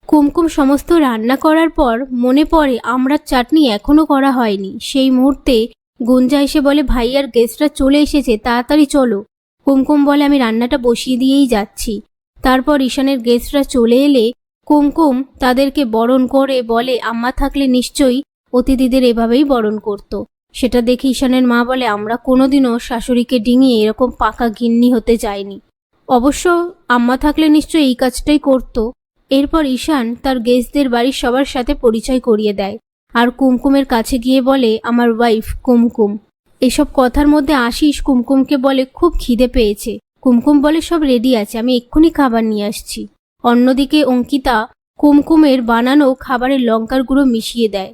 কুমকুম সমস্ত রান্না করার পর মনে পড়ে আমড়ার চাটনি এখনো করা হয়নি। সেই মুহূর্তে গুঞ্জা এসে বলে, ভাই আর গেস্টরা চলে এসেছে, তাড়াতাড়ি চলো। কুমকুম বলে, আমি রান্নাটা বসিয়ে দিয়েই যাচ্ছি। তারপর ঈশানের গেস্টরা চলে এলে কুমকুম তাদেরকে বরণ করে বলে, আম্মা থাকলে নিশ্চয়ই অতিথিদের এভাবেই বরণ করত। সেটা দেখে ঈশানের মা বলে, আমরা কোনোদিনও শাশুড়িকে ডিঙিয়ে এরকম পাকা গিন্নি হতে চাইনি। অবশ্য আম্মা থাকলে নিশ্চয়ই এই কাজটাই করতো। এরপর ঈশান তার গেস্টদের বাড়ির সবার সাথে পরিচয় করিয়ে দেয় আর কুমকুমের কাছে গিয়ে বলে, আমার ওয়াইফ কুমকুম। এসব কথার মধ্যে আশিস কুমকুমকে বলে, খুব খিদে পেয়েছে। কুমকুম বলে, সব রেডি আছে, আমি এক্ষুনি খাবার নিয়ে আসছি। অন্যদিকে অঙ্কিতা কুমকুমের বানানো খাবারের লঙ্কার গুঁড়ো মিশিয়ে দেয়।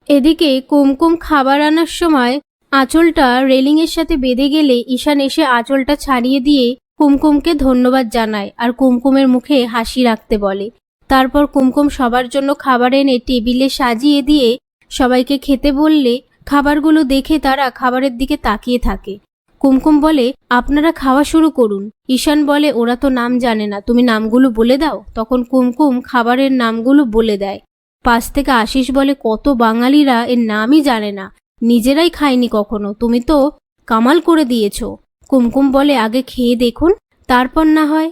এদিকে কুমকুম খাবার আনার সময় আঁচলটা রেলিংয়ের সাথে বেঁধে গেলে ঈশান এসে আঁচলটা ছাড়িয়ে দিয়ে কুমকুমকে ধন্যবাদ জানায় আর কুমকুমের মুখে হাসি রাখতে বলে। তারপর কুমকুম সবার জন্য খাবার এনে টেবিলে সাজিয়ে দিয়ে সবাইকে খেতে বললে খাবারগুলো দেখে তারা খাবারের দিকে তাকিয়ে থাকে। কুমকুম বলে, আপনারা খাওয়া শুরু করুন। ঈশান বলে, ওরা তো নাম জানে না, তুমি নামগুলো বলে দাও। তখন কুমকুম খাবারের নামগুলো বলে দেয়। পাশ থেকে আশিস বলে, কত বাঙালিরা এর নামই জানে না, নিজেরাই খায়নি কখনো, তুমি তো কামাল করে দিয়েছো। কুমকুম বলে, আগে খেয়ে দেখুন, তারপর না হয়।